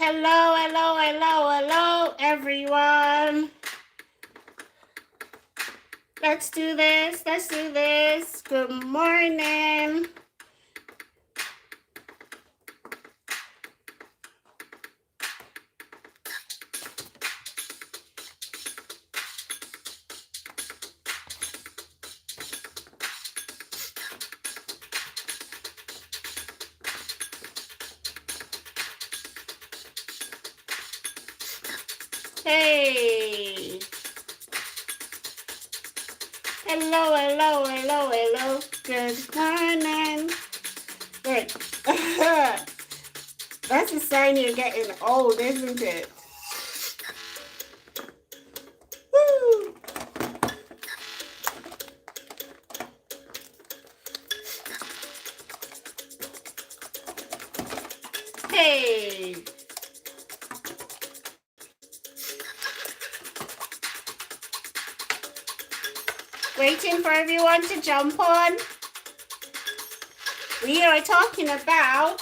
Hello, hello, hello, hello, everyone. Let's do this. Let's do this. Good morning. Hey. Hello, hello, hello, hello. Good morning. Good. That's a sign you're getting old, isn't it? Woo. Hey. Waiting for everyone to jump on. We are talking about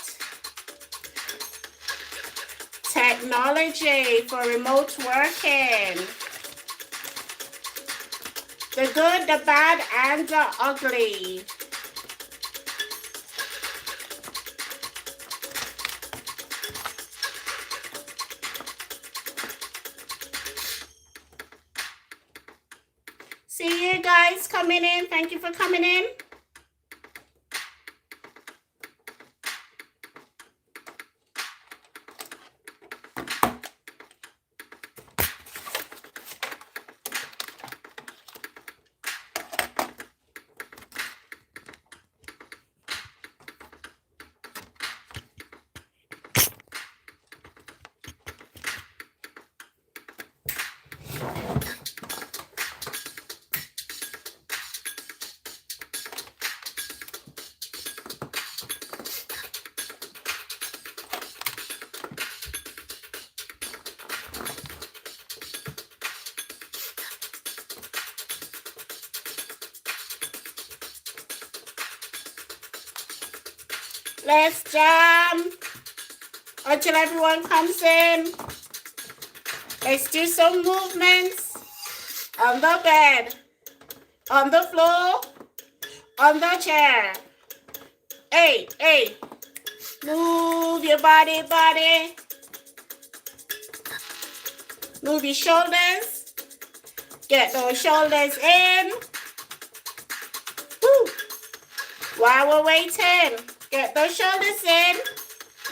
technology for remote working. The good, the bad, and the ugly. See you guys coming in. Thank you for coming in. Let's jam until everyone comes in. Let's do some movements on the bed, on the floor, on the chair. Hey, hey, move your body. Move your shoulders. Get those shoulders in. Woo. While we're waiting, get those shoulders in.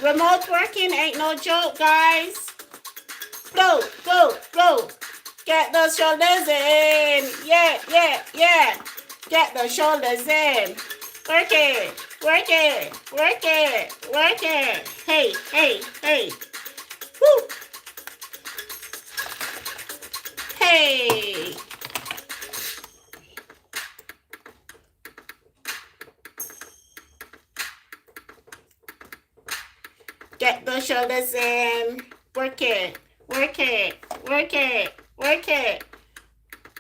Remote working ain't no joke, guys. Go. Get those shoulders in. Yeah. Get those shoulders in. Work it. Hey. Woo. Hey. Get those shoulders in. Work it.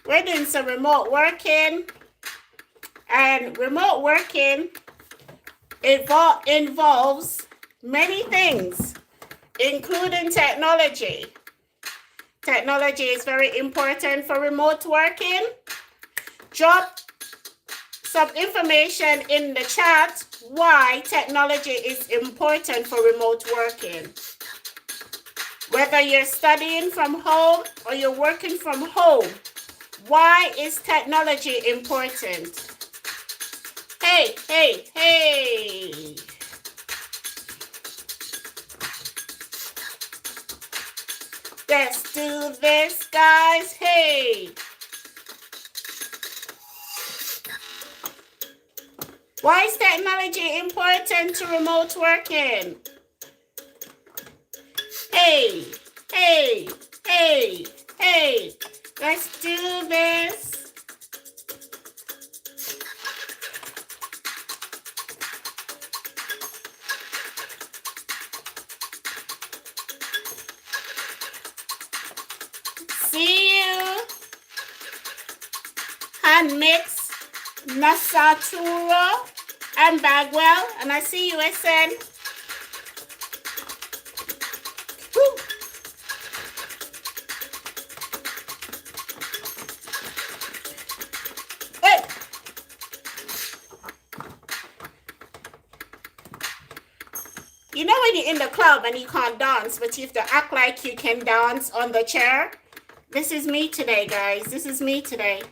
We're doing some remote working. And remote working involves many things, including technology. Technology is very important for remote working. Drop some information in the chat why technology is important for remote working. Whether you're studying from home or you're working from home, why is technology important? Hey. Let's do this, guys. Hey. Why is technology important to remote working? Hey. Let's do this. See you. Hand mix, Nasaturo, and Bagwell. And I see you, SN. Woo. You know when you're in the club and you can't dance, but you have to act like you can dance on the chair? This is me today, guys. This is me today.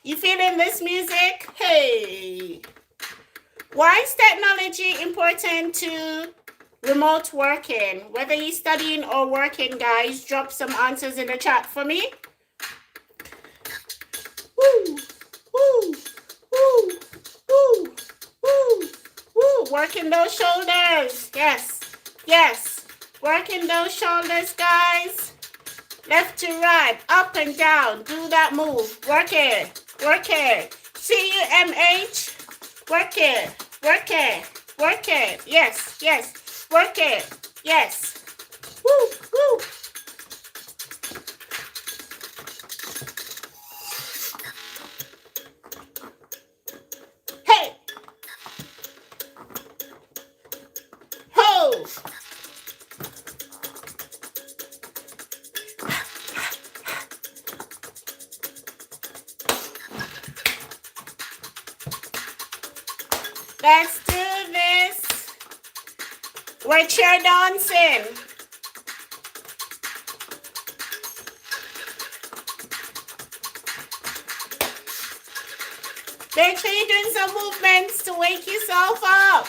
You feeling this music? Hey. Why is technology important to remote working? Whether you're studying or working, guys, drop some answers in the chat for me. Woo, woo, woo, woo, woo, woo. Working those shoulders. Yes, yes. Working those shoulders, guys. Left to right, up and down. Do that move. Work it, work it. CUMH. Work it, work it, work it. Yes, yes. Work it. Yes. Woo, woo. Hey. Ho. Let's do this. We're chair dancing. Make sure you're doing some movements to wake yourself up.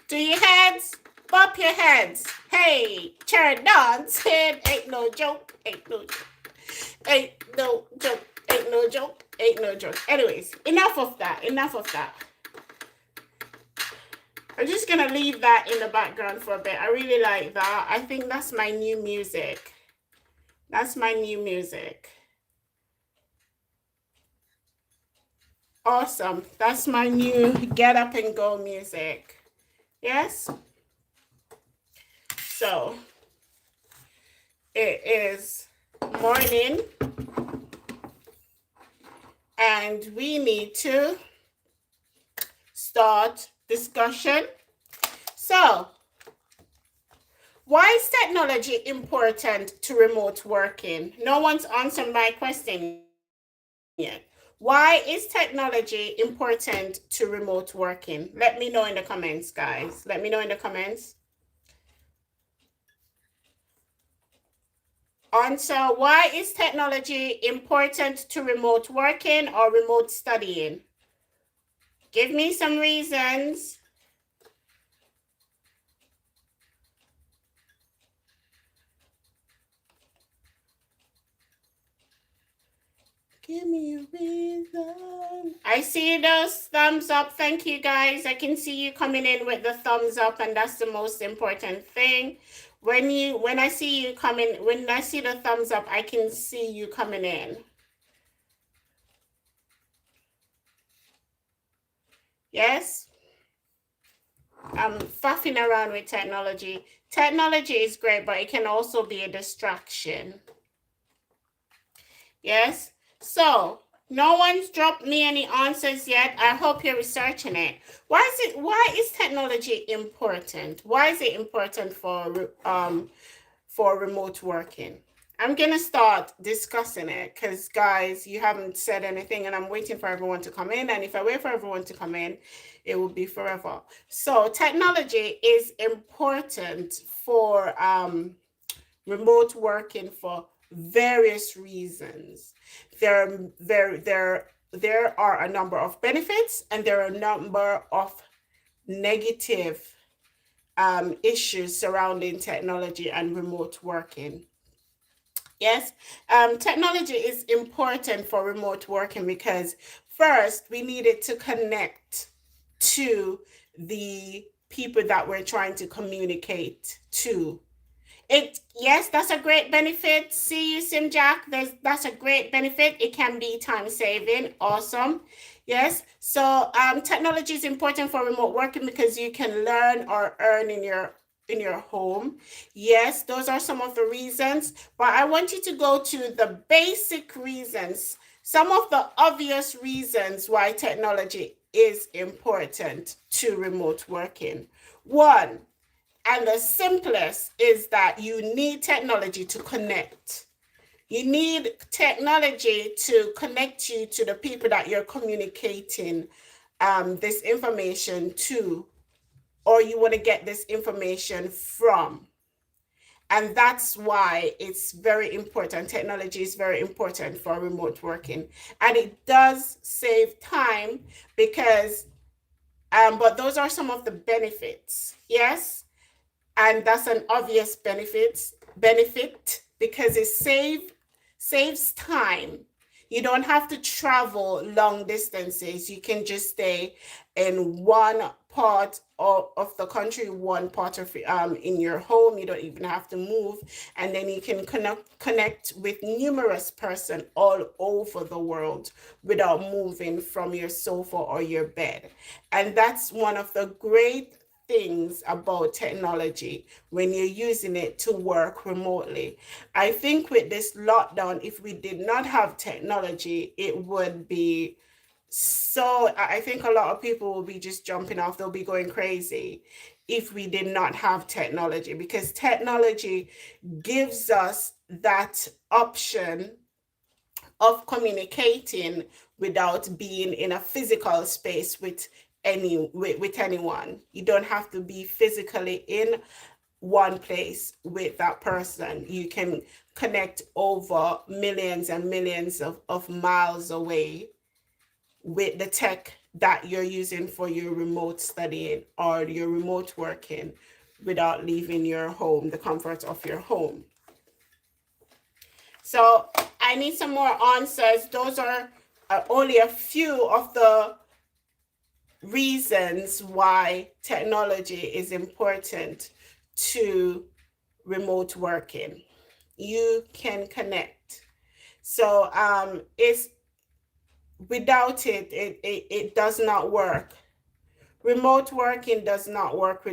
Do your heads, bop your heads. Hey, chair dancing. Ain't no joke, ain't no joke. Ain't no joke, ain't no joke, ain't no joke. Anyways, enough of that, enough of that. I'm just gonna leave that in the background for a bit. I really like that. I think that's my new music. That's my new music. Awesome. That's my new get up and go music. Yes? So, it is morning. And we need to start discussion. So, why is technology important to remote working? No one's answered my question yet. Why is technology important to remote working? Let me know in the comments, guys. Let me know in the comments. Answer, why is technology important to remote working or remote studying? Give me some reasons. Give me a reason. I see those thumbs up. Thank you, guys. I can see you coming in with the thumbs up, and that's the most important thing. When I see you coming, when I see the thumbs up, I can see you coming in. Yes? I'm faffing around with technology. Technology is great, but it can also be a distraction. Yes? So, no one's dropped me any answers yet. I hope you're researching it. Why is technology important? Why is it important for remote working? I'm gonna start discussing it because, guys, you haven't said anything, and I'm waiting for everyone to come in. And if I wait for everyone to come in, it will be forever. So, technology is important for remote working for various reasons. There are a number of benefits, and there are a number of negative issues surrounding technology and remote working. Yes, technology is important for remote working because first we needed to connect to the people that we're trying to communicate to. Yes, that's a great benefit. See you, Simjack. That's a great benefit. It can be time saving. Awesome. Yes. So technology is important for remote working because you can learn or earn in in your home. Yes, those are some of the reasons, but I want you to go to the basic reasons, some of the obvious reasons why technology is important to remote working. One, and the simplest, is that you need technology to connect. You need technology to connect you to the people that you're communicating this information to, or you want to get this information from. And that's why it's very important. Technology is very important for remote working. And it does save time because, but those are some of the benefits. Yes. And that's an obvious benefit because it saves time. You don't have to travel long distances. You can just stay in one part of the country, one part of in your home. You don't even have to move, and then you can connect with numerous persons all over the world without moving from your sofa or your bed. And that's one of the great things about technology when you're using it to work remotely. I think with this lockdown, if we did not have technology, it would be so, I think a lot of people will be just jumping off, they'll be going crazy if we did not have technology, because technology gives us that option of communicating without being in a physical space with anyone. You don't have to be physically in one place with that person. You can connect over millions and millions of miles away with the tech that you're using for your remote studying or your remote working without leaving your home, the comfort of your home. So I need some more answers. Those are only a few of the reasons why technology is important to remote working. You can connect. So it's without it does not work. Remote working does not work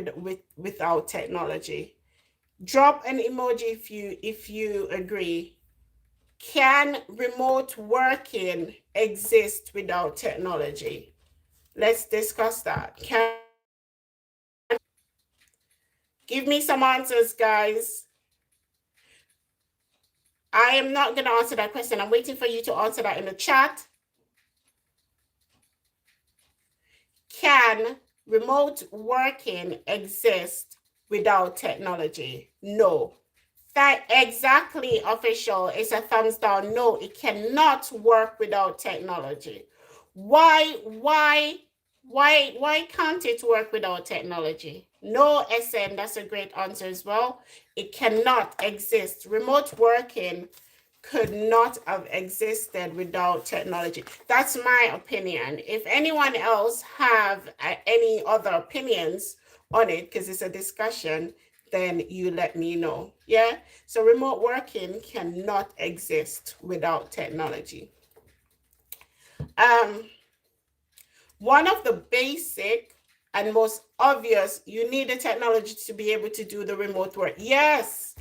without technology. Drop an emoji if you agree. Can remote working exist without technology? Let's discuss that. Give me some answers, guys. I am not going to answer that question. I'm waiting for you to answer that in the chat. Can remote working exist without technology? No. That exactly, official. It's a thumbs down. No, it cannot work without technology. Why can't it work without technology? No, SM, that's a great answer as well. It cannot exist. Remote working could not have existed without technology. That's my opinion. If anyone else have any other opinions on it, because it's a discussion, then you let me know. Yeah. So remote working cannot exist without technology. One of the basic and most obvious, you need the technology to be able to do the remote work. Yes,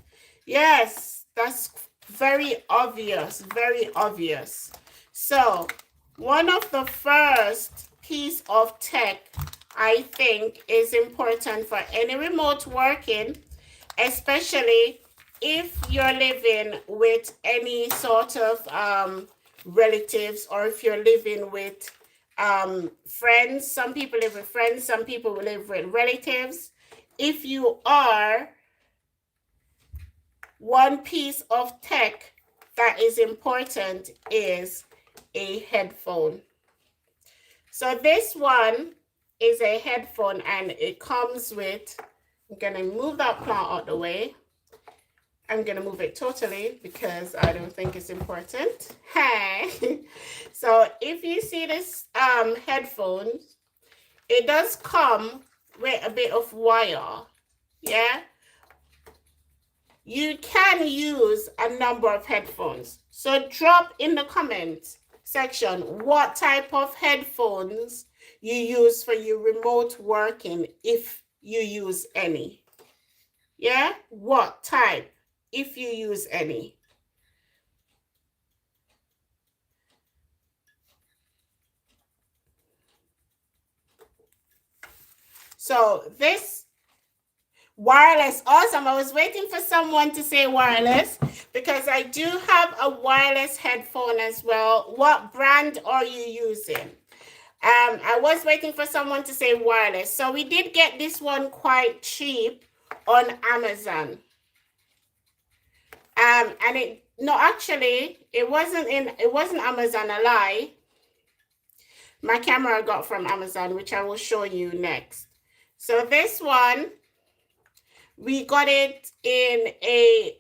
that's very obvious, very obvious. So one of the first piece of tech I think is important for any remote working, especially if you're living with any sort of relatives, or if you're living with friends. Some people live with friends, some people live with relatives. If you are, one piece of tech that is important is a headphone. So this one is a headphone, and it comes with, I'm gonna move that plant out the way. I'm gonna move it totally because I don't think it's important. Hey. So if you see this headphones, it does come with a bit of wire. Yeah. You can use a number of headphones. So drop in the comments section what type of headphones you use for your remote working, if you use any. Yeah, what type, if you use any. So this wireless, awesome. I was waiting for someone to say wireless because I do have a wireless headphone as well. What brand are you using? I was waiting for someone to say wireless. So we did get this one quite cheap on Amazon. And it, no, actually, it wasn't Amazon, a lie. My camera I got from Amazon, which I will show you next. So this one, we got it in a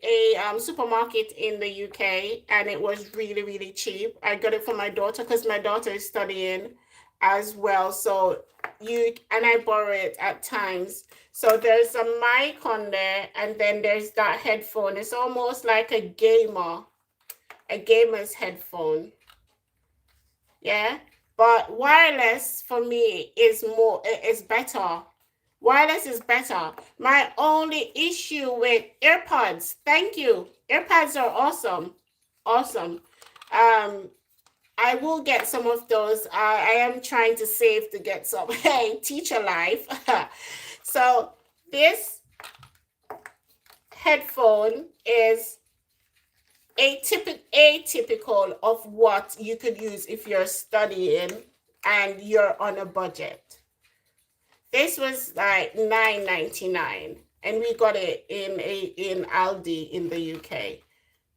supermarket in the UK, and it was really, really cheap. I got it for my daughter because my daughter is studying as well. So I borrow it at times. So there's a mic on there, and then there's that headphone. It's almost like a gamer's headphone. Yeah. But wireless for me is better. Wireless is better. My only issue with AirPods, thank you. AirPods are awesome. Awesome. I will get some of those. I am trying to save to get some. Hey, teacher life. So this headphone is atypical of what you could use if you're studying and you're on a budget. This was like $9.99, and we got it in Aldi in the UK,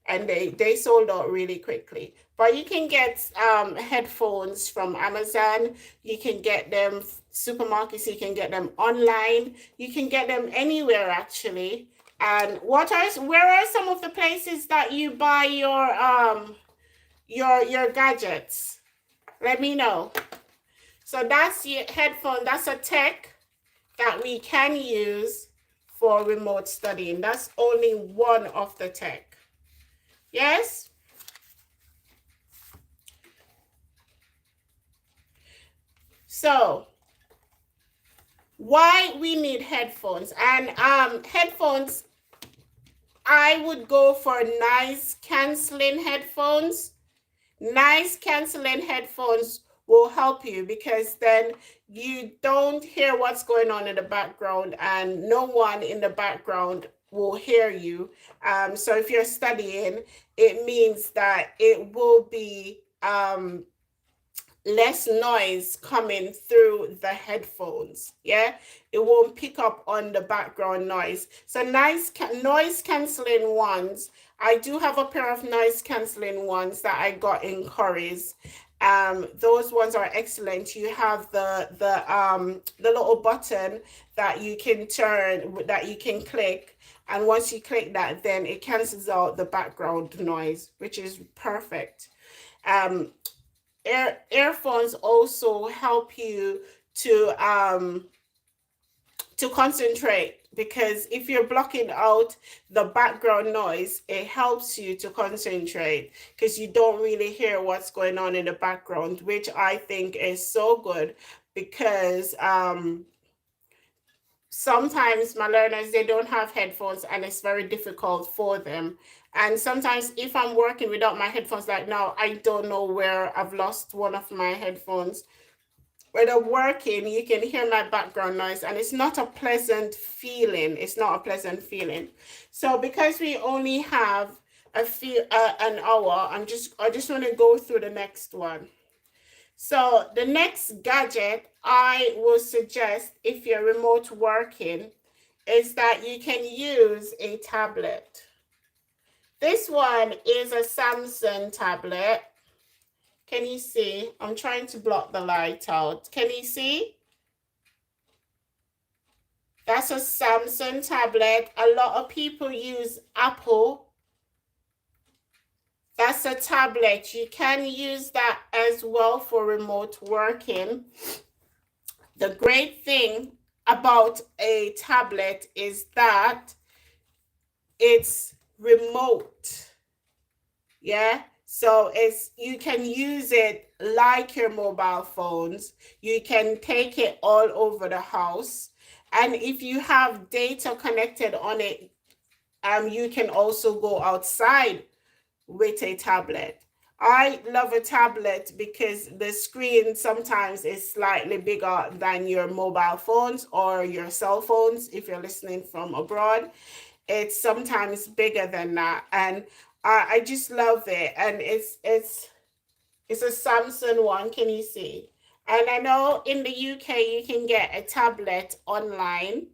and they sold out really quickly. But you can get headphones from Amazon. You can get them supermarkets. You can get them online. You can get them anywhere actually. And where are some of the places that you buy your gadgets? Let me know. So that's your headphone. That's a tech that we can use for remote studying. That's only one of the tech. Yes? So why we need headphones? And headphones, I would go for noise canceling headphones. Noise canceling headphones will help you because then you don't hear what's going on in the background, and no one in the background will hear you. So if you're studying, it means that it will be less noise coming through the headphones. Yeah, it won't pick up on the background noise. So noise canceling ones, I do have a pair of noise canceling ones that I got in Curry's. Those ones are excellent. You have the little button that you can turn, that you can click, and once you click that, then it cancels out the background noise, which is perfect. Earphones also help you to concentrate, because if you're blocking out the background noise, it helps you to concentrate because you don't really hear what's going on in the background, which I think is so good because sometimes my learners, they don't have headphones and it's very difficult for them. And sometimes if I'm working without my headphones, like now, I don't know where I've lost one of my headphones. When I'm working, you can hear my background noise, and it's not a pleasant feeling. It's not a pleasant feeling. So because we only have an hour, I just want to go through the next one. So the next gadget I will suggest if you're remote working is that you can use a tablet. This one is a Samsung tablet. Can you see? I'm trying to block the light out. Can you see? That's a Samsung tablet. A lot of people use Apple. That's a tablet. You can use that as well for remote working. The great thing about a tablet is that it's remote. Yeah. So you can use it like your mobile phones. You can take it all over the house. And if you have data connected on it, you can also go outside with a tablet. I love a tablet because the screen sometimes is slightly bigger than your mobile phones or your cell phones if you're listening from abroad. It's sometimes bigger than that, and I just love it. And it's a Samsung one. Can you see? And I know in the UK you can get a tablet online.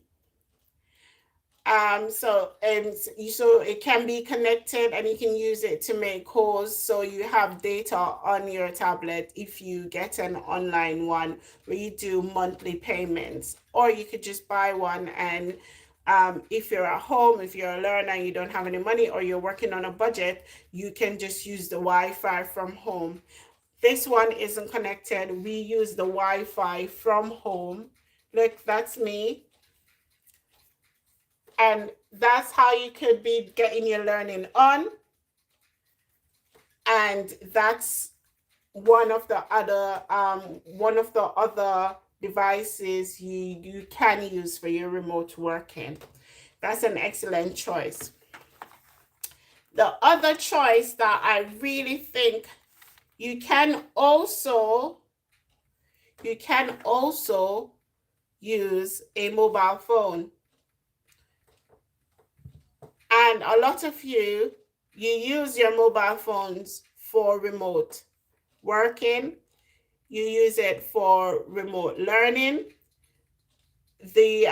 So it can be connected and you can use it to make calls. So you have data on your tablet if you get an online one where you do monthly payments, or you could just buy one. And if you're at home, if you're a learner and you don't have any money, or you're working on a budget, you can just use the Wi-Fi from home. This one isn't connected. We use the Wi-Fi from home. Look, that's me. And that's how you could be getting your learning on. And that's one of the other devices you can use for your remote working. That's an excellent choice. The other choice that I really think you can also use a mobile phone. And a lot of you use your mobile phones for remote working. You use it for remote learning. The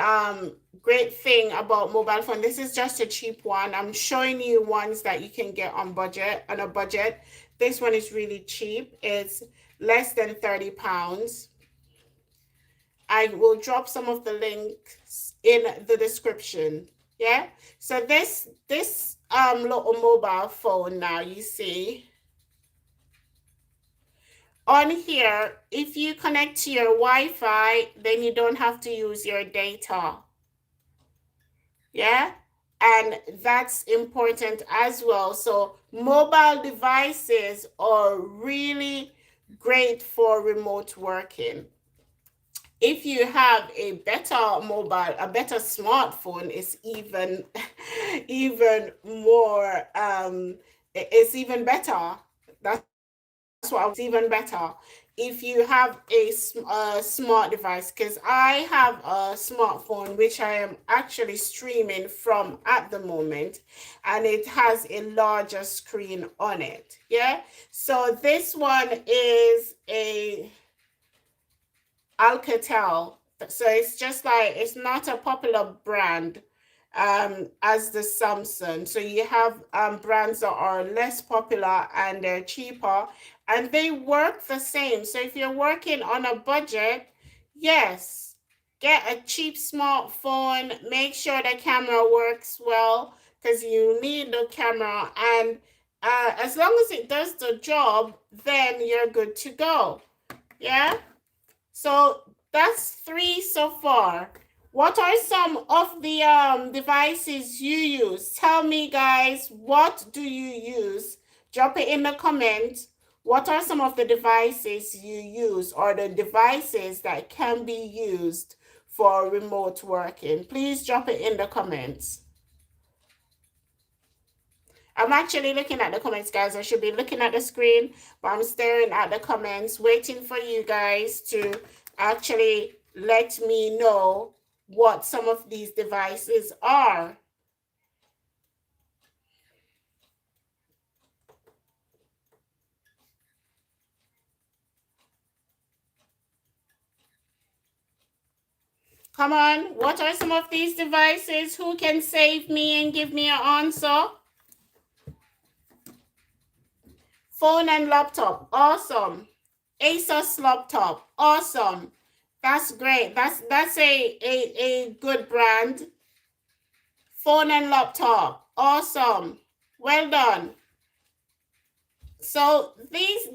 great thing about mobile phone, this is just a cheap one. I'm showing you ones that you can get on a budget. This one is really cheap. It's less than £30. I will drop some of the links in the description. Yeah. So this little mobile phone now, you see on here, if you connect to your Wi-Fi, then you don't have to use your data. Yeah. And that's important as well. So mobile devices are really great for remote working. If you have a better smartphone, it's even more it's even better. That's what it's even better if you have a smart device, because I have a smartphone which I am actually streaming from at the moment, and it has a larger screen on it. Yeah, so this one is a Alcatel. So it's just like, it's not a popular brand as the Samsung. So you have brands that are less popular and they're cheaper and they work the same. So if you're working on a budget, yes, get a cheap smartphone, make sure the camera works well, because you need the camera, and as long as it does the job, then you're good to go. Yeah. So that's 3 so far. What are some of the devices you use? Tell me, guys, what do you use? Drop it in the comments. What are some of the devices you use, or the devices that can be used for remote working? Please drop it in the comments. I'm actually looking at the comments, guys. I should be looking at the screen, but I'm staring at the comments, waiting for you guys to actually let me know what some of these devices are. Come on, what are some of these devices? Who can save me and give me an answer? Phone and laptop, awesome. Asus laptop, awesome. That's great. That's a good brand. Phone and laptop, awesome. Well done. So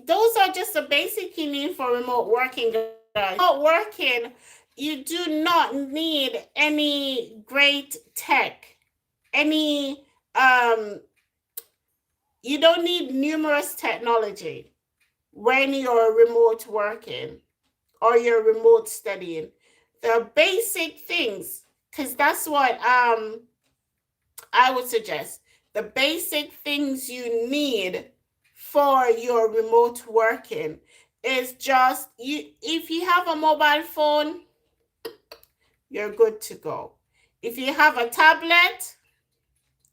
those are just the basic you need for remote working, guys. Remote working, you do not need any great tech, any you don't need numerous technology when you're remote working or you're remote studying. the basic things, because that's what I would suggest. The basic things you need for your remote working is just you. If you have a mobile phone, you're good to go. If you have a tablet,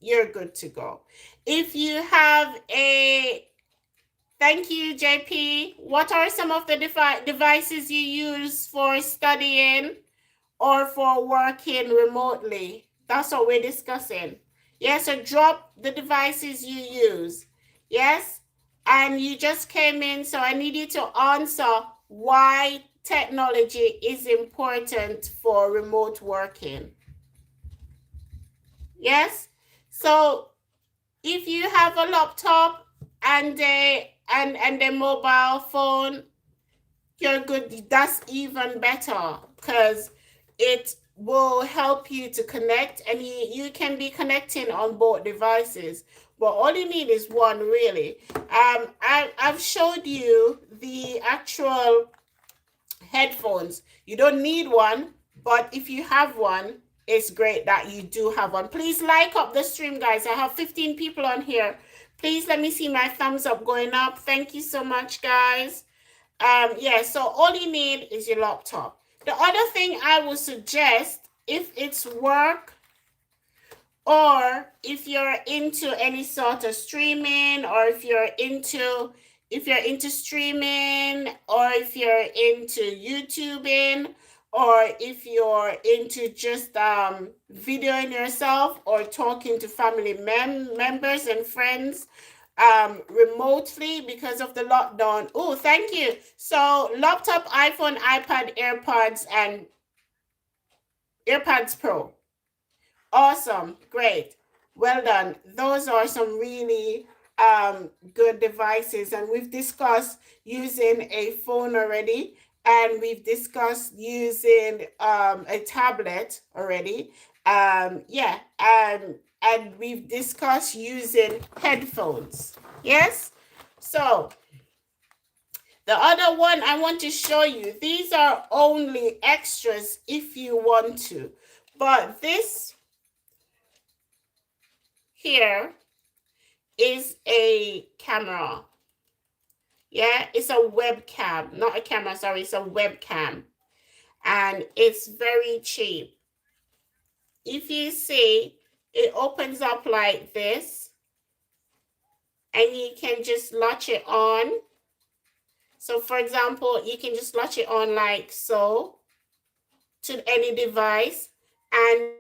you're good to go. If you have a, thank you, JP. What are some of the devices you use for studying or for working remotely? That's what we're discussing. Yes, so drop the devices you use. Yes, and you just came in, so I need you to answer why technology is important for remote working. Yes, so if you have a laptop and a mobile phone, you're good. That's even better because it will help you to connect, and you can be connecting on both devices. But all you need is one, really. I've showed you the actual headphones. You don't need one, but if you have one, it's great that you do have one. Please like up the stream, guys. I have 15 people on here. Please let me see my thumbs up going up. Thank you so much, guys. Yeah, so all you need is your laptop. The other thing I would suggest, if it's work or if you're into any sort of streaming, or if you're into streaming, or if you're into YouTubing, or if you're into just videoing yourself or talking to family members and friends remotely because of the lockdown. Oh, thank you. So laptop, iPhone, iPad, AirPods, and AirPods Pro. Awesome. Great. Well done. Those are some really good devices. And we've discussed using a phone already. And we've discussed using a tablet already. Yeah. And we've discussed using headphones. Yes? So the other one I want to show you, these are only extras if you want to. But this here is a camera. Yeah, it's a webcam, not a camera, sorry, it's a webcam. And it's very cheap. If you see, it opens up like this, and you can just latch it on. So for example, you can just latch it on like so to any device, and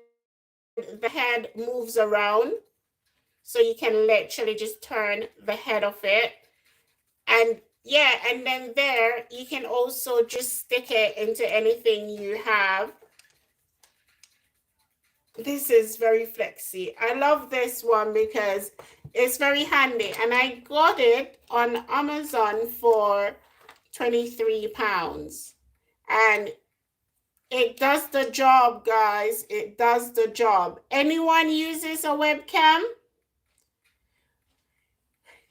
the head moves around. So you can literally just turn the head of it. And yeah, and then there, you can also just stick it into anything you have. This is very flexy. I love this one because it's very handy. And I got it on Amazon for £23. And it does the job, guys. It does the job. Anyone uses a webcam?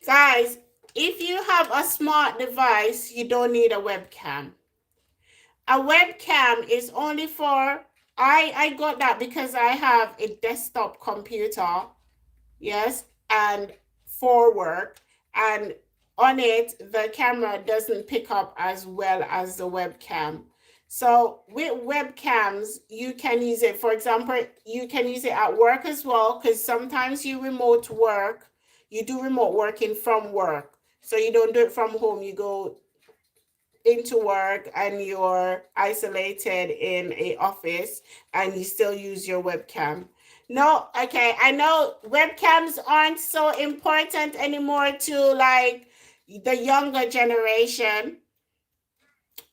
Guys, if you have a smart device, you don't need a webcam. A webcam is only for, I got that because I have a desktop computer, yes, and for work, and on it, the camera doesn't pick up as well as the webcam. So with webcams, you can use it. For example, you can use it at work as well, because sometimes you do remote working from work. So you don't do it from home. You go into work and you're isolated in a office and you still use your webcam. No, okay, I know webcams aren't so important anymore to like the younger generation,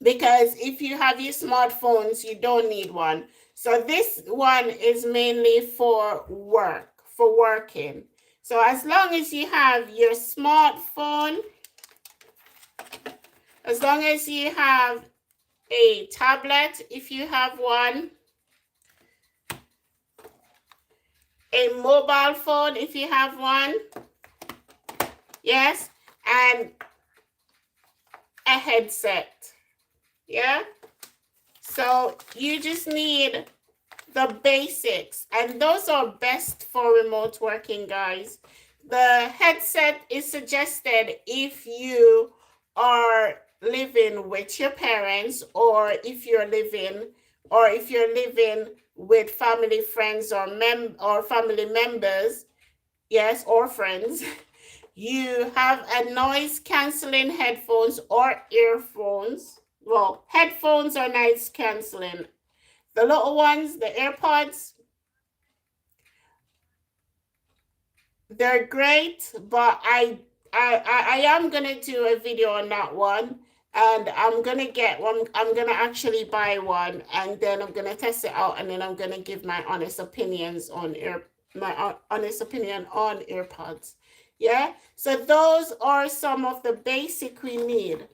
because if you have your smartphones, you don't need one. So this one is mainly for work, for working. So as long as you have your smartphone, as long as you have a tablet, if you have one, a mobile phone, if you have one, yes, and a headset, yeah. So you just need the basics, and those are best for remote working, guys. The headset is suggested if you are living with your parents, or if you're living with family, friends, or family members, yes, or friends. You have a noise canceling headphones or earphones. Well, headphones are noise canceling. The little ones, the AirPods, they're great, but I am gonna do a video on that one, and I'm gonna get one. I'm gonna actually buy one, and then I'm gonna test it out, and then I'm gonna give my honest opinions on honest opinion on AirPods. Yeah, so those are some of the basic we need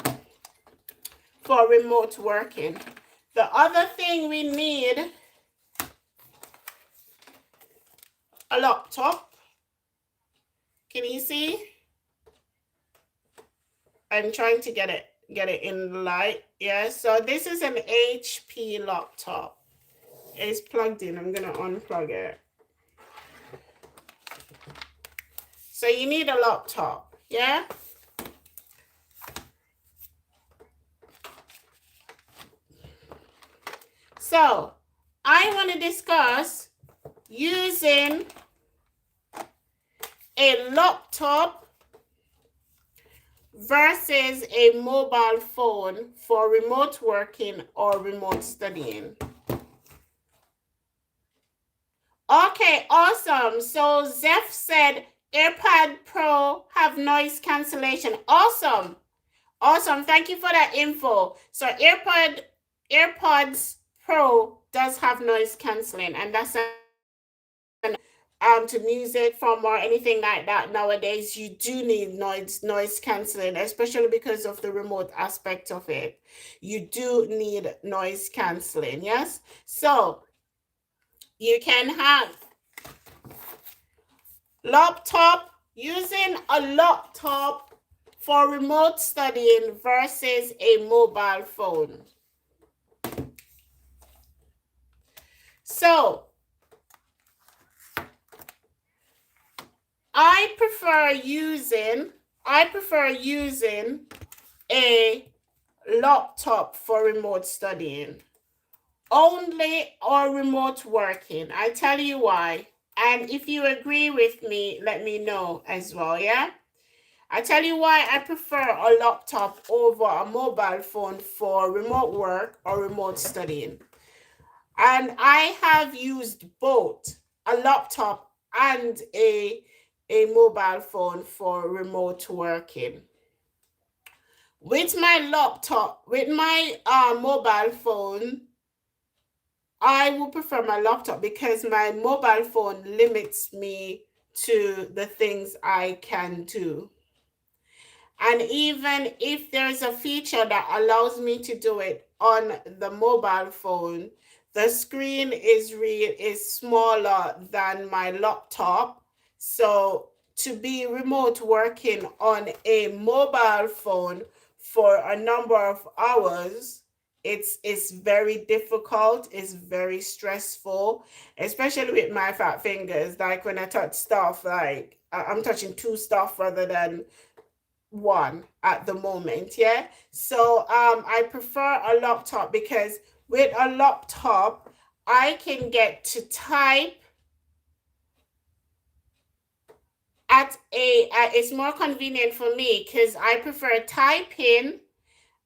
for remote working. The other thing we need, a laptop. Can you see? I'm trying to get it in the light. Yeah, so this is an HP laptop. It's plugged in. I'm gonna unplug it. So you need a laptop, yeah? So I want to discuss using a laptop versus a mobile phone for remote working or remote studying. Okay, awesome. So Zeph said AirPod Pro have noise cancellation. Awesome. Awesome. Thank you for that info. So AirPods Pro does have noise canceling, and that's to music from or anything like that. Nowadays you do need noise canceling, especially because of the remote aspect of it. You do need noise canceling. Yes, so you can have using a laptop for remote studying versus a mobile phone. So I prefer using a laptop for remote studying only, or remote working. I tell you why. And if you agree with me, let me know as well, yeah? I tell you why I prefer a laptop over a mobile phone for remote work or remote studying. And I have used both a laptop and a mobile phone for remote working. With my mobile phone, I will prefer my laptop because my mobile phone limits me to the things I can do. And even if there's a feature that allows me to do it on the mobile phone, the screen is smaller than my laptop. So to be remote working on a mobile phone for a number of hours, it's very difficult, it's very stressful, especially with my fat fingers. Like when I touch stuff, like I'm touching two stuff rather than one at the moment. Yeah, so I prefer a laptop because with a laptop I can get to type it's more convenient for me because I prefer typing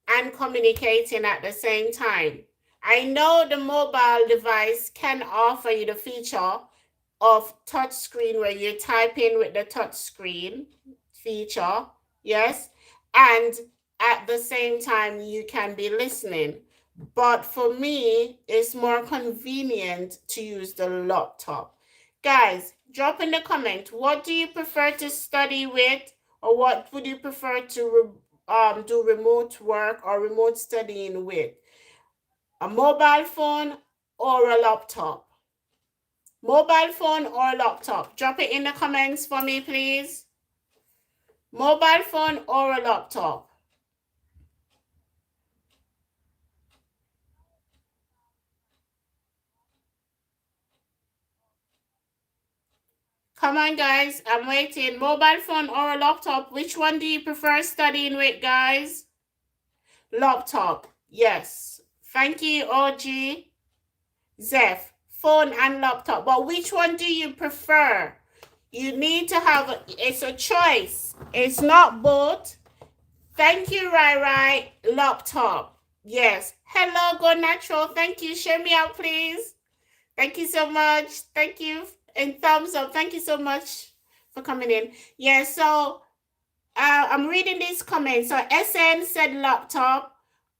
and communicating at the same time. I know the mobile device can offer you the feature of touch screen where you type in with the touch screen feature, yes, and at the same time you can be listening. But for me, it's more convenient to use the laptop. Guys, drop in the comment, what do you prefer to study with, or what would you prefer to do remote work or remote studying with? A mobile phone or a laptop? Mobile phone or laptop? Drop it in the comments for me, please. Mobile phone or a laptop? Come on, guys. I'm waiting. Mobile phone or a laptop? Which one do you prefer studying with, guys? Laptop. Yes. Thank you, OG. Zeph. Phone and laptop. But which one do you prefer? You need to have, it's a choice. It's not both. Thank you, Rai Rai. Laptop. Yes. Hello, Go Natural. Thank you. Share me out, please. Thank you so much. Thank you. And thumbs up. Thank you so much for coming in. Yeah, so I'm reading these comments. So SN said laptop.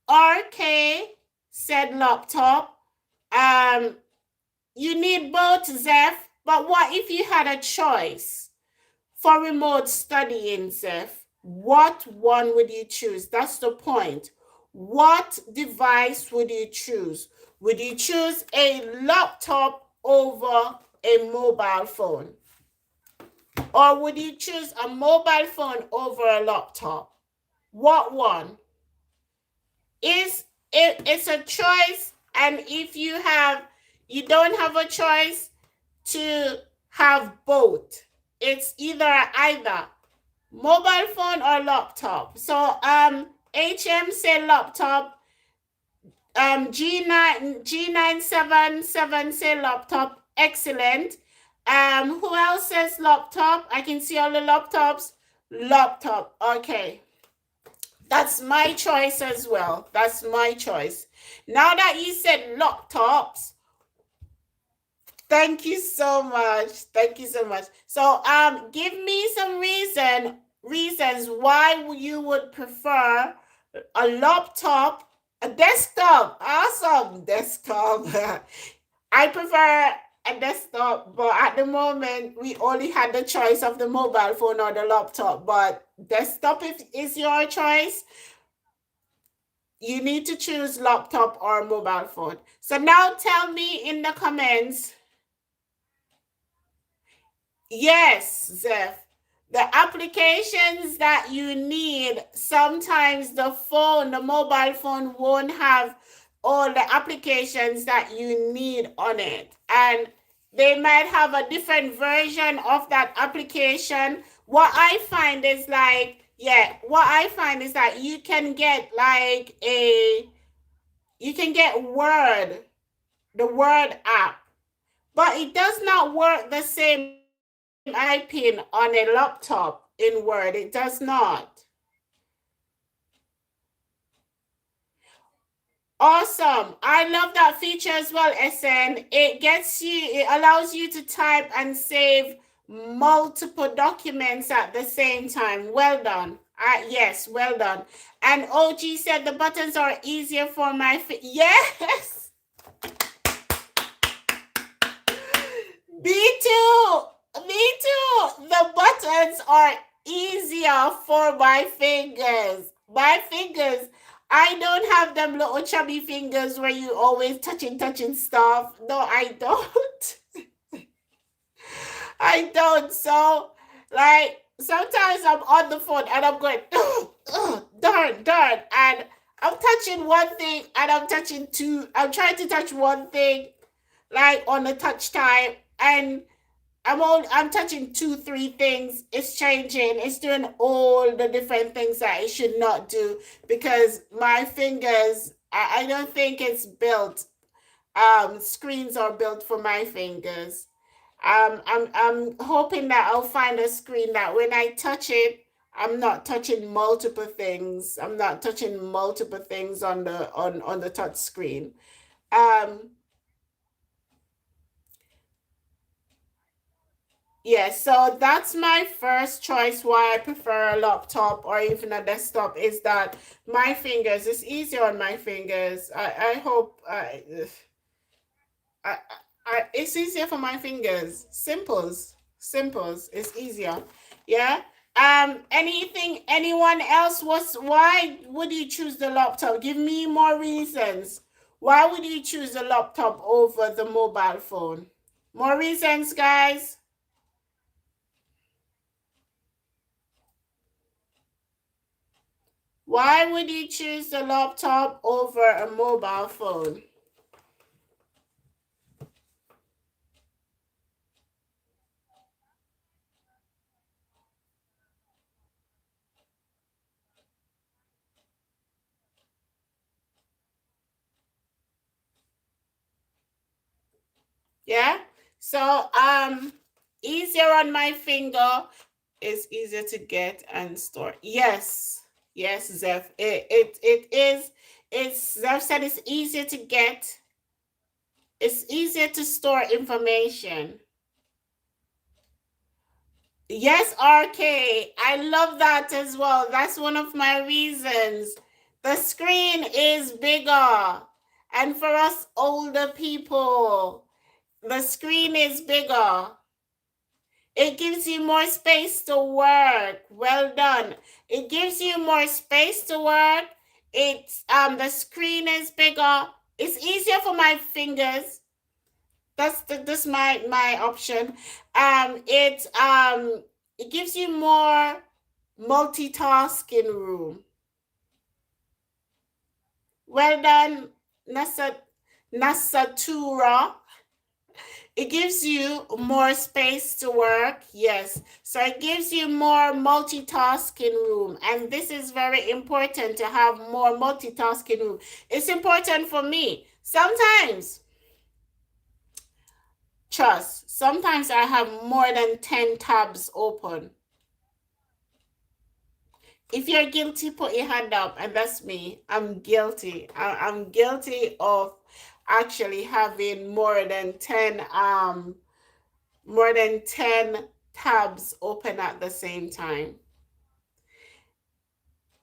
RK said laptop. You need both, Zeph. But what if you had a choice for remote studying, Zeph? What one would you choose? That's the point. What device would you choose? Would you choose a laptop over a mobile phone? Or would you choose a mobile phone over a laptop? What one? It's a choice, and if you don't have a choice to have both. It's either mobile phone or laptop. So HM said laptop. G977 say laptop. Excellent. Who else says laptop? I can see all the laptops. Laptop. Okay. That's my choice as well. That's my choice. Now that you said laptops, thank you so much. Thank you so much. So give me some reasons why you would prefer a laptop, a desktop. Awesome. Desktop. I prefer a desktop, but at the moment we only had the choice of the mobile phone or the laptop. But desktop is your choice. You need to choose laptop or mobile phone. So now tell me in the comments. Yes, Zeph. The applications that you need, sometimes the mobile phone won't have all the applications that you need on it. And they might have a different version of that application. What I find is that you can get Word, the Word app, but it does not work the same typing on a laptop in Word. It does not. Awesome. I love that feature as well, SN. It allows you to type and save multiple documents at the same time. Well done. Yes, well done. And OG said the buttons are easier for my yes. Me too. Me too. The buttons are easier for my fingers. My fingers. I don't have them little chubby fingers where you always touching stuff. No, I don't. I don't. So, sometimes I'm on the phone and I'm going, darn. And I'm touching one thing and I'm touching two. I'm trying to touch one thing, on the touch time. And I'm touching 2-3 things. It's changing. It's doing all the different things that it should not do because my fingers, I don't think it's built. Screens are built for my fingers. I'm hoping that I'll find a screen that when I touch it, I'm not touching multiple things. I'm not touching multiple things on the touch screen. Yes, so that's my first choice why I prefer a laptop or even a desktop is that my fingers, it's easier on my fingers. I hope it's easier for my fingers. Simples. It's easier. Yeah. Anyone else why would you choose the laptop? Give me more reasons. Why would you choose the laptop over the mobile phone? More reasons, guys. Why would you choose the laptop over a mobile phone? Yeah. So easier on my finger is easier to get and store. Yes. Yes, Zeph. It is. It's Zeph said it's easier to get. It's easier to store information. Yes, RK. I love that as well. That's one of my reasons. The screen is bigger. And for us older people, the screen is bigger. It gives you more space to work. Well done. It gives you more space to work. It's the screen is bigger. It's easier for my fingers. That's my option. It gives you more multitasking room. Well done, Nasatura. It gives you more space to work. Yes. So it gives you more multitasking room. And this is very important to have more multitasking room. It's important for me. Sometimes I have more than 10 tabs open. If you're guilty, put your hand up. And that's me. I'm guilty. I'm guilty of actually having more than 10 tabs open at the same time.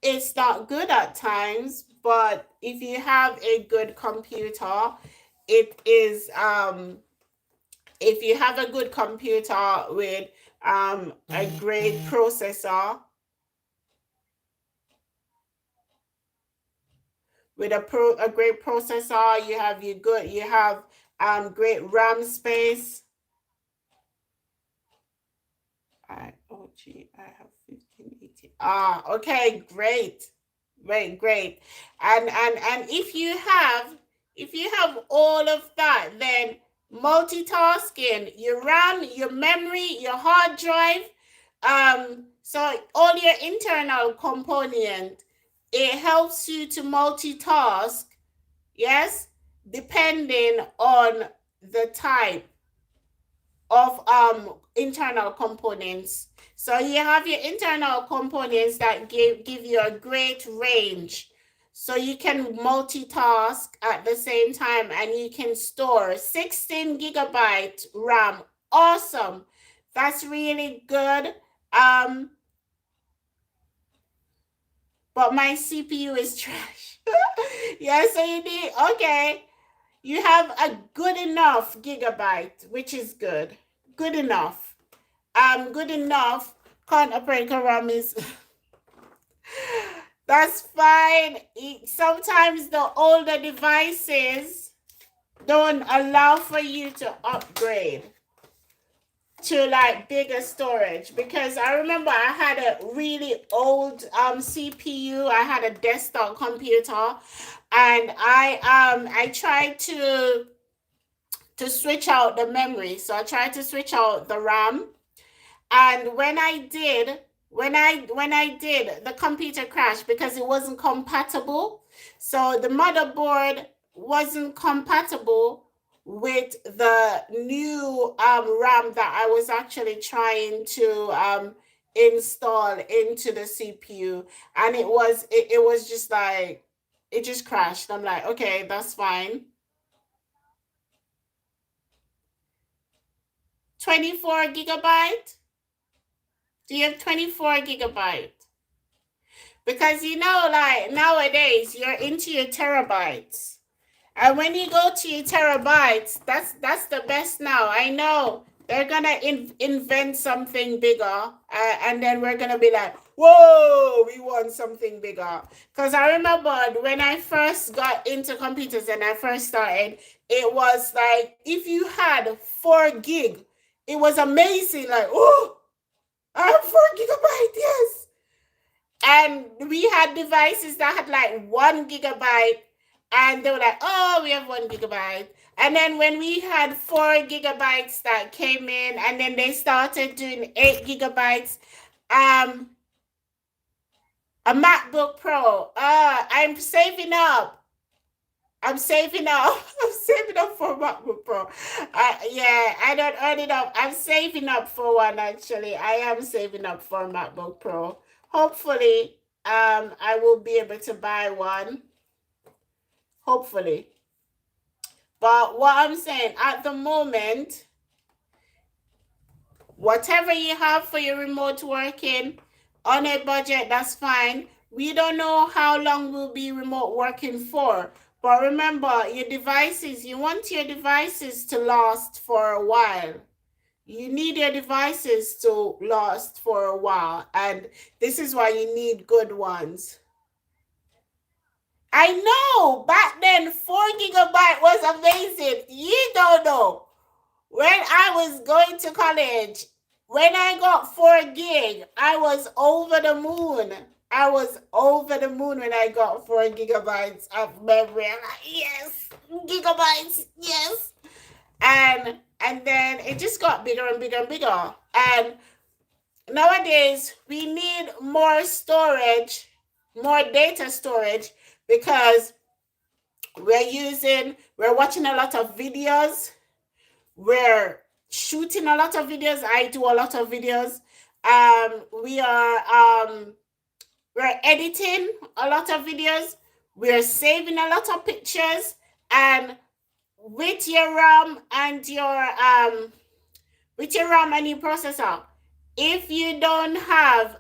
It's not good at times, but if you have a good computer, it is if you have a good computer with a great processor, a great processor, you have great RAM space. I have 1580. Okay, great. Great. And if you have all of that, then multitasking, your RAM, your memory, your hard drive, so all your internal component, it helps you to multitask, yes, depending on the type of internal components. So you have your internal components that give you a great range. So you can multitask at the same time and you can store 16 gigabyte RAM. Awesome. That's really good. But my CPU is trash. Yeah, so you need, okay, you have a good enough gigabyte, which is good. Good enough. Good enough. Can't operate RAM is that's fine. Sometimes the older devices don't allow for you to upgrade to like bigger storage, because I remember I had a really old CPU. I had a desktop computer, and I tried to switch out the memory. So I tried to switch out the RAM, and when I did, the computer crashed because it wasn't compatible. So the motherboard wasn't compatible with the new RAM that I was actually trying to install into the CPU, and it was just like it just crashed. I'm like, okay, that's fine. 24 gigabyte? Do you have 24 gigabyte? Because like nowadays you're into your terabytes. And when you go to your terabytes, that's the best now. I know they're gonna invent something bigger, and then we're gonna be like, whoa, we want something bigger. Because I remember when I first got into computers and I first started, it was like if you had 4 gig, it was amazing. Like, oh, I have 4 gigabyte, yes. And we had devices that had like 1 gigabyte, and they were like, oh, we have 1 gigabyte. And then when we had 4 gigabytes that came in, and then they started doing 8 gigabytes, um, a MacBook Pro. I'm saving up. I'm saving up. I'm saving up for MacBook Pro. Yeah, I don't earn it up. I'm saving up for one actually. I am saving up for a MacBook Pro. Hopefully, I will be able to buy one. Hopefully. But what I'm saying at the moment, whatever you have for your remote working on a budget, that's fine. We don't know how long we'll be remote working for. But remember, your devices, you want your devices to last for a while. You need your devices to last for a while. And this is why you need good ones. I know back then 4 GB was amazing. You don't know. When I was going to college, when I got 4 gig, I was over the moon. I was over the moon when I got 4 GB of memory. I'm like, yes, gigabytes, yes. And then it just got bigger and bigger and bigger. And nowadays we need more storage, more data storage, because we're watching a lot of videos, we're shooting a lot of videos. I do a lot of videos. We are we're editing a lot of videos. We're saving a lot of pictures, and with your RAM and your processor, if you don't have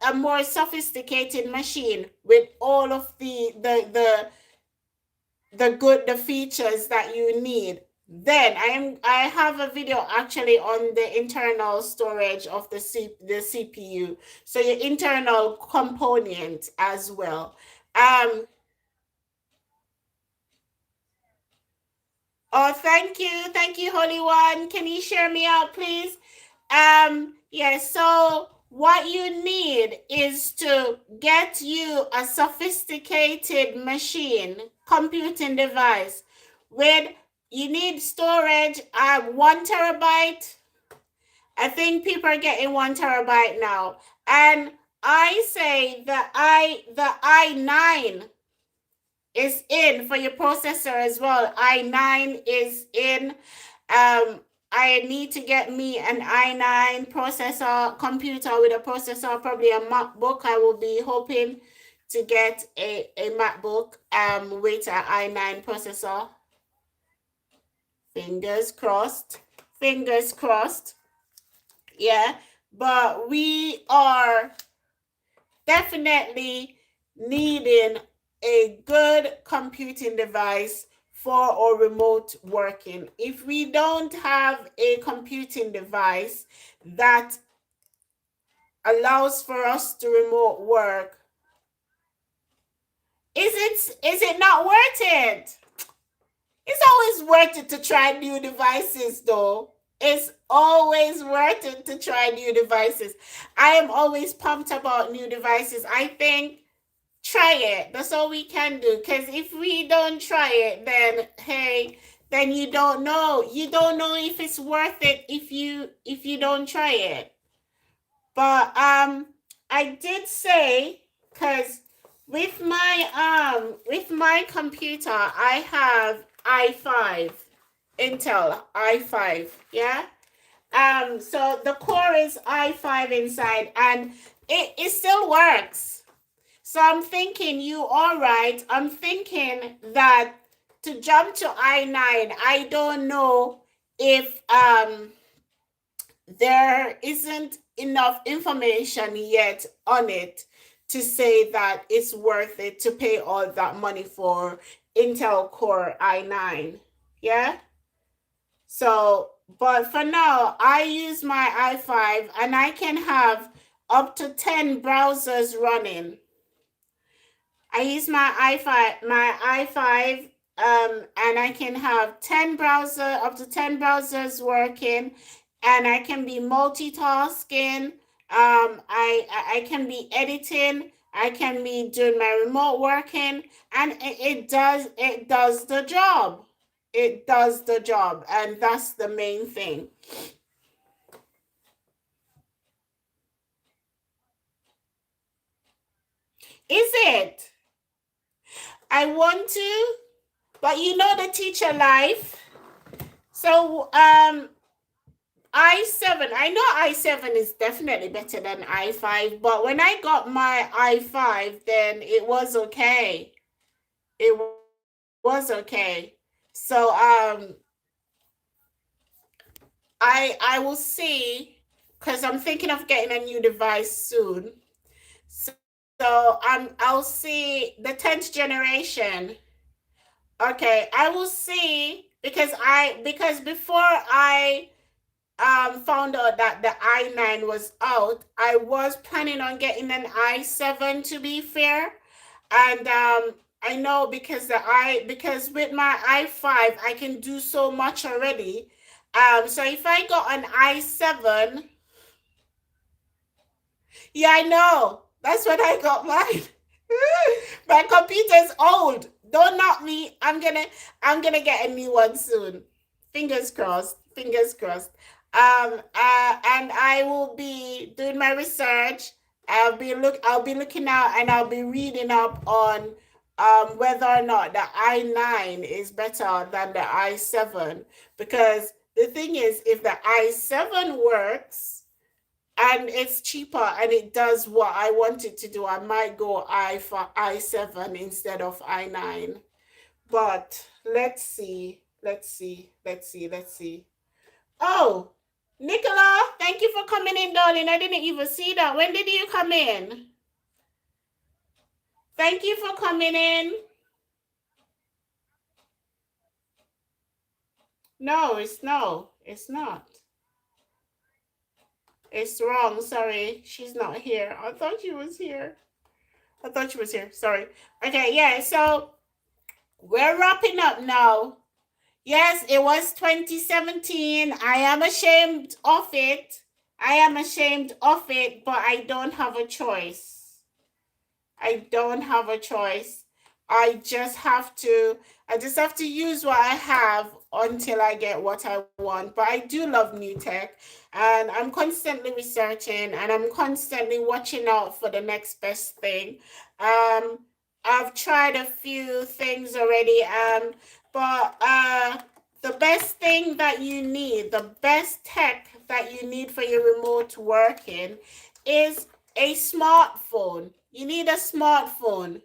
a more sophisticated machine with all of the features that you need, then I have a video actually on the internal storage of the CPU, so your internal component as well. Oh, thank you, Holy One. Can you share me out, please? Yeah, so what you need is to get you a sophisticated machine, computing device with, you need storage, 1 TB. I think people are getting 1 TB now. And I say the i9 is in for your processor as well. i9 is in. I need to get me an i9 processor, computer with a processor, probably a MacBook. I will be hoping to get a MacBook with an i9 processor. Fingers crossed. Fingers crossed. Yeah. But we are definitely needing a good computing device for our remote working. If we don't have a computing device that allows for us to remote work, is it not worth it? It's always worth it to try new devices though. It's always worth it to try new devices. I am always pumped about new devices. I think try it. That's all we can do. Because if we don't try it, then hey, then you don't know. You don't know if it's worth it if you don't try it. But I did say, because with my computer, I have i5, Intel i5, yeah. So the core is i5 inside, and it still works. So I'm thinking, you all right. I'm thinking that to jump to i9, I don't know if there isn't enough information yet on it to say that it's worth it to pay all that money for Intel Core i9. Yeah? So, but for now, I use my i5 and I can have up to 10 browsers running. I use my i5, and I can have up to 10 browsers working, and I can be multitasking. I can be editing. I can be doing my remote working, and it does the job. It does the job, and that's the main thing. Is it? I want to, but you know the teacher life. So i7, I know i7 is definitely better than i5, but when I got my i5, then it was okay. It was okay. So I will see, because I'm thinking of getting a new device soon. So I'll see the 10th generation. Okay, I will see, because before I found out that the i9 was out, I was planning on getting an i7, to be fair. And I know, because with my i5 I can do so much already. So if I got an i7, yeah, I know. That's when I got mine. My computer's old. Don't knock me. I'm gonna get a new one soon. Fingers crossed. Fingers crossed. And I will be doing my research. I'll be looking out, and I'll be reading up on whether or not the i9 is better than the i7. Because the thing is, if the i7 works and it's cheaper and it does what I want it to do, I might go i7 instead of i9. But let's see. Let's see. Let's see. Let's see. Oh, Nicola, thank you for coming in, darling. I didn't even see that. When did you come in? Thank you for coming in. No, it's no. It's not. It's wrong. Sorry. She's not here. I thought she was here. I thought she was here. Sorry. Okay, yeah. So we're wrapping up now. Yes, it was 2017. I am ashamed of it. I am ashamed of it, but I don't have a choice. I don't have a choice. I just have to use what I have until I get what I want. But I do love new tech, and I'm constantly researching, and I'm constantly watching out for the next best thing. Um I've tried a few things already, but the best thing that you need, the best tech that you need for your remote working is a smartphone. You need a smartphone.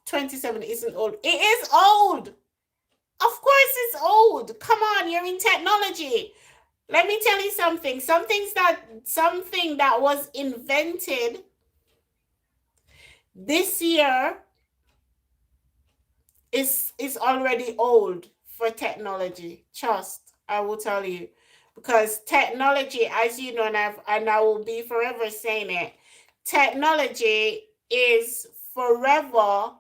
27 isn't old. It is old. Of course it's old. Come on, you're in technology. Let me tell you something. Something that was invented this year is already old for technology. Trust, I will tell you. Because technology, as you know, and I will be forever saying it, technology is forever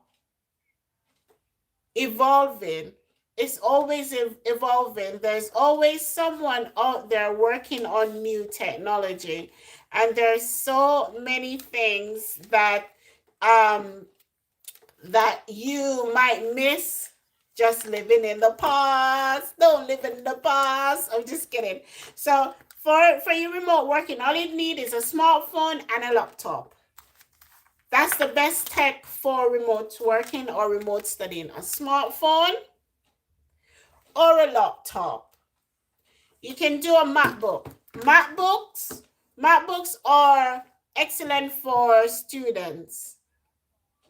evolving. It's always evolving. There's always someone out there working on new technology. And there's so many things that you might miss just living in the past. Don't live in the past. I'm just kidding. So for your remote working, all you need is a smartphone and a laptop. That's the best tech for remote working or remote studying. A smartphone or a laptop. You can do a MacBook. MacBooks are excellent for students.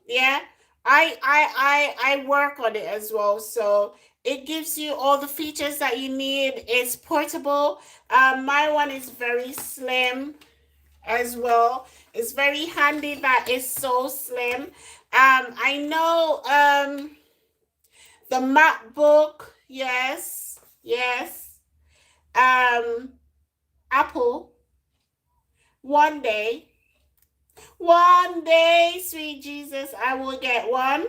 Yeah. I work on it as well. So it gives you all the features that you need. It's portable. My one is very slim as well. It's very handy that it's so slim. I know the MacBook, yes, yes. Apple, one day, sweet Jesus, I will get one.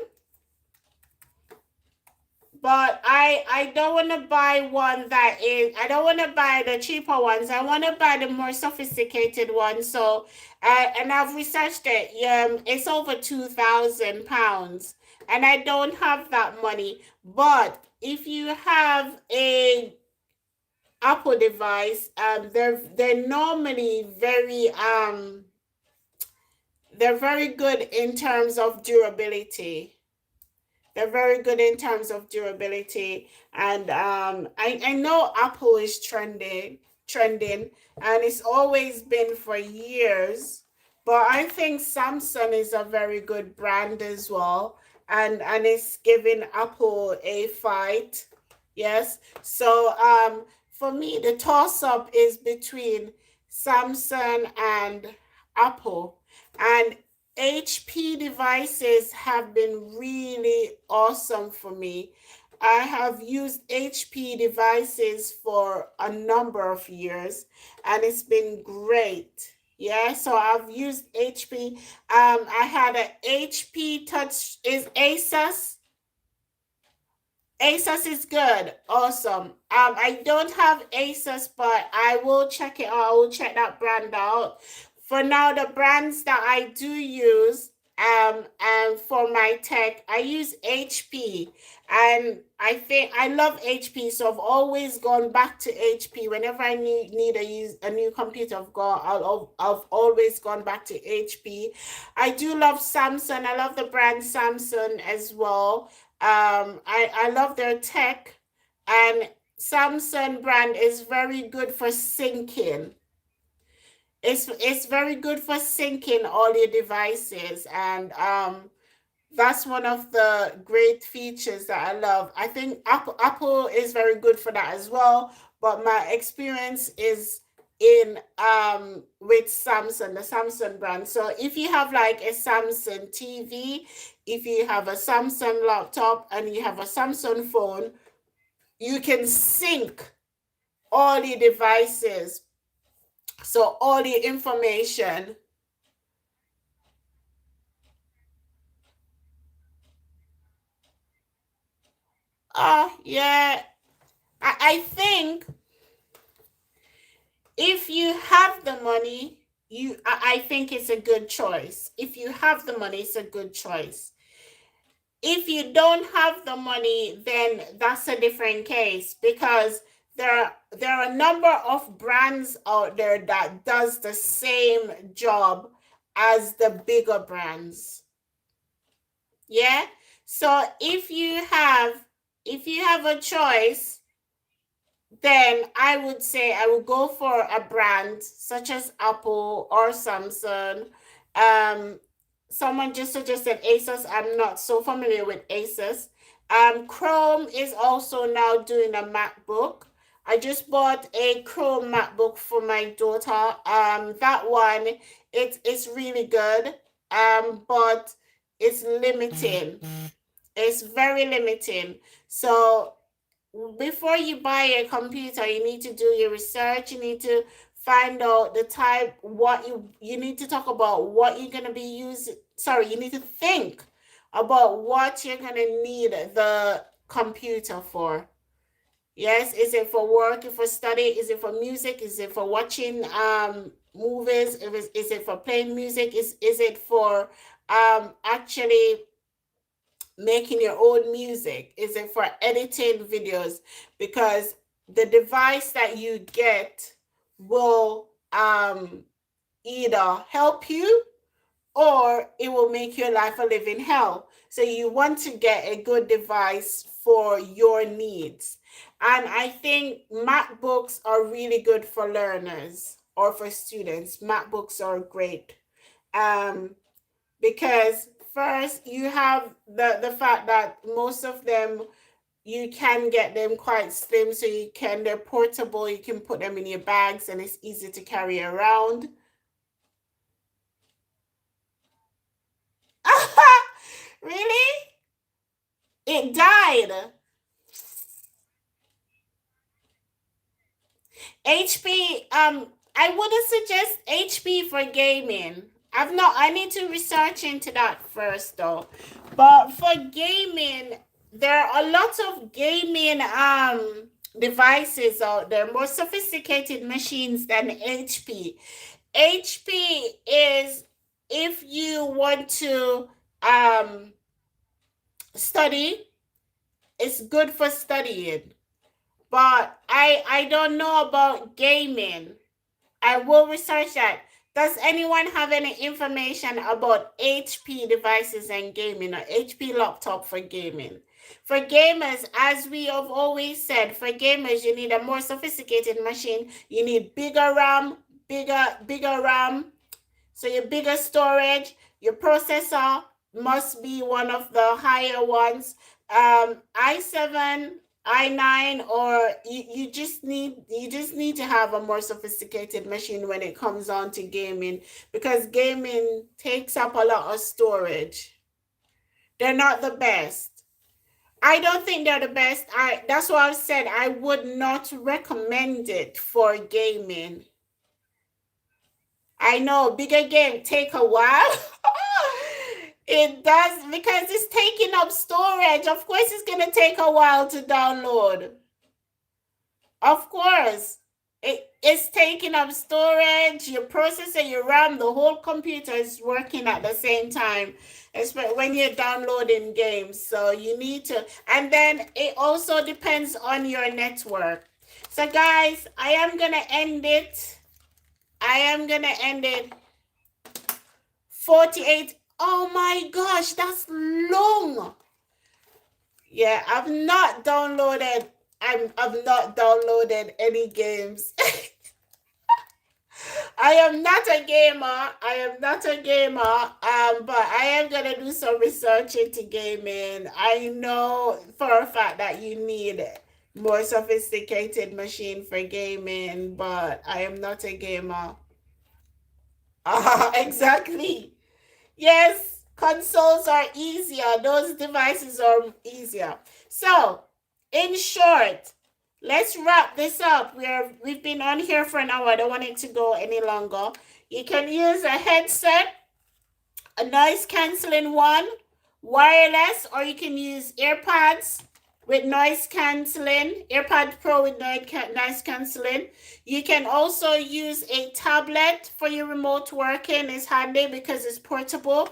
But I don't want to buy one that is, I don't want to buy the cheaper ones. I want to buy the more sophisticated ones. So, and I've researched it. It's over £2,000, and I don't have that money. But if you have a Apple device, they're normally they're very good in terms of durability. They're very good in terms of durability. And I know Apple is trending, and it's always been for years. But I think Samsung is a very good brand as well, and it's giving Apple a fight. Yes. So for me, the toss up is between Samsung and Apple. And HP devices have been really awesome for me. I have used HP devices for a number of years, and it's been great. Yeah, so I've used HP. I had a HP Touch, is Asus is good. Awesome. I don't have Asus, but I will check it out. I will check that brand out. For now, the brands that I do use, and for my tech, I use HP, and I think I love HP, so I've always gone back to HP whenever I need a new computer. I've always gone back to HP. I do love Samsung. I love the brand Samsung as well. I love their tech, and Samsung brand is very good for syncing. It's very good for syncing all your devices, and that's one of the great features that I love. I think Apple is very good for that as well, but my experience is in with Samsung, the Samsung brand. So if you have like a Samsung TV, if you have a Samsung laptop, and you have a Samsung phone, you can sync all your devices. So all the information. Yeah. I think if you have the money, I think it's a good choice. If you have the money, it's a good choice. If you don't have the money, then that's a different case, because there are a number of brands out there that does the same job as the bigger brands. Yeah. So if you have a choice, then I would say I would go for a brand such as Apple or Samsung. Um, Someone just suggested Asus. I'm not so familiar with Asus. Chrome is also now doing a MacBook. I just bought a Chrome MacBook for my daughter. That one, it's really good. But it's limiting. It's very limiting. So before you buy a computer, you need to do your research. You need to find out the type, what you need to talk about what you're going to be using. Sorry, you need to think about what you're going to need the computer for. Yes, is it for work, for study, is it for music, is it for watching movies, is it for playing music, is it for actually making your own music? Is it for editing videos? Because the device that you get will either help you, or it will make your life a living hell. So you want to get a good device for your needs. And I think MacBooks are really good for learners or for students. MacBooks are great. Um, because first you have the fact that most of them, you can get them quite slim, so they're portable, you can put them in your bags, and it's easy to carry around. Really? It died. HP, I wouldn't suggest HP for gaming. I need to research into that first though. But for gaming, there are a lot of gaming devices out there, more sophisticated machines than HP. HP is, if you want to study, it's good for studying. But I don't know about gaming. I will research that. Does anyone have any information about HP devices and gaming, or HP laptop for gaming? For gamers, as we have always said, for gamers, you need a more sophisticated machine. You need bigger RAM, bigger RAM. So your bigger storage, your processor must be one of the higher ones. i7, i9, or you just need to have a more sophisticated machine when it comes on to gaming, because gaming takes up a lot of storage. They're not the best. I don't think they're the best. That's why I've said I would not recommend it for gaming. I know bigger game take a while. It does, because it's taking up storage. Of course, it's going to take a while to download. Of course, it's taking up storage, your processor, your RAM, the whole computer is working at the same time, especially when you're downloading games. So you need to, and then it also depends on your network. So guys, I am going to end it. 48. Oh my gosh, that's long. Yeah, I've not downloaded any games. I am not a gamer. But I am gonna do some research into gaming. I know for a fact that you need more sophisticated machine for gaming, but I am not a gamer. Exactly. Yes, consoles are easier. Those devices are easier. So, in short, let's wrap this up. We've been on here for an hour. I don't want it to go any longer. You can use a headset, a noise canceling one, wireless, or you can use AirPods with noise canceling, AirPod Pro with noise canceling. You can also use a tablet for your remote working. It's handy because it's portable.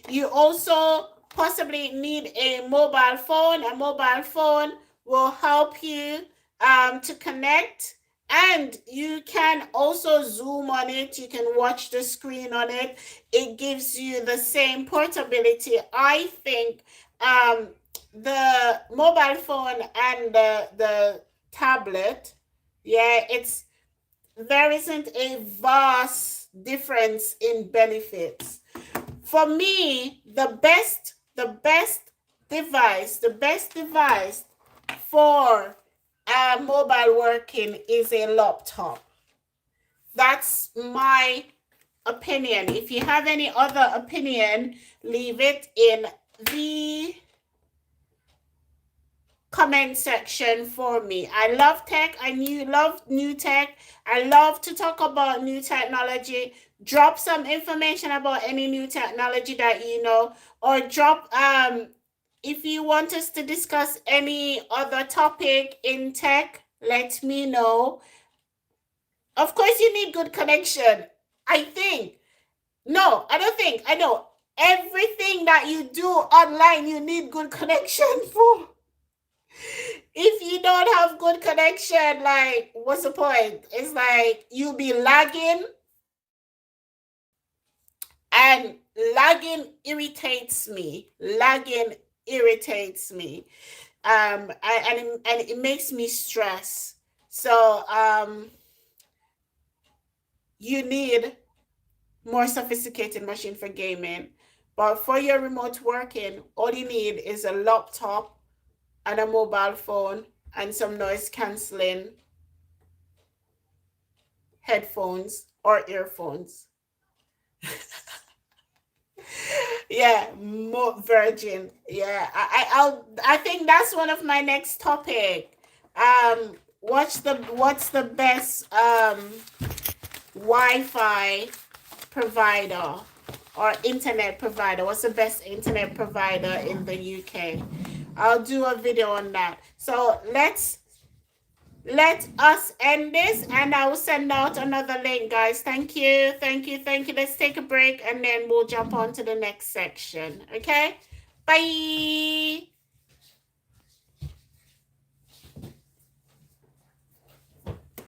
You also possibly need a mobile phone. A mobile phone will help you to connect, and you can also zoom on it. You can watch the screen on it. It gives you the same portability. I think the mobile phone and the tablet, yeah, there isn't a vast difference in benefits. For me, the best device for mobile working is a laptop. That's my opinion. If you have any other opinion, leave it in the comment section for me. I love tech. Love new tech. I love to talk about new technology. Drop some information about any new technology that you know, or drop if you want us to discuss any other topic in tech, let me know. Of course, you need good connection. I know everything that you do online, you need good connection for. If you don't have good connection, like, what's the point? It's like you'll be lagging, and lagging irritates me. And it makes me stress. So you need more sophisticated machine for gaming, but for your remote working, all you need is a laptop and a mobile phone and some noise canceling headphones or earphones. Yeah, more virgin. Yeah, I think that's one of my next topic. What's the best Wi-Fi provider or internet provider? What's the best internet provider in the UK? I'll do a video on that. So let us end this, and I will send out another link, guys. Thank you. Let's take a break, and then we'll jump on to the next section. Okay, bye.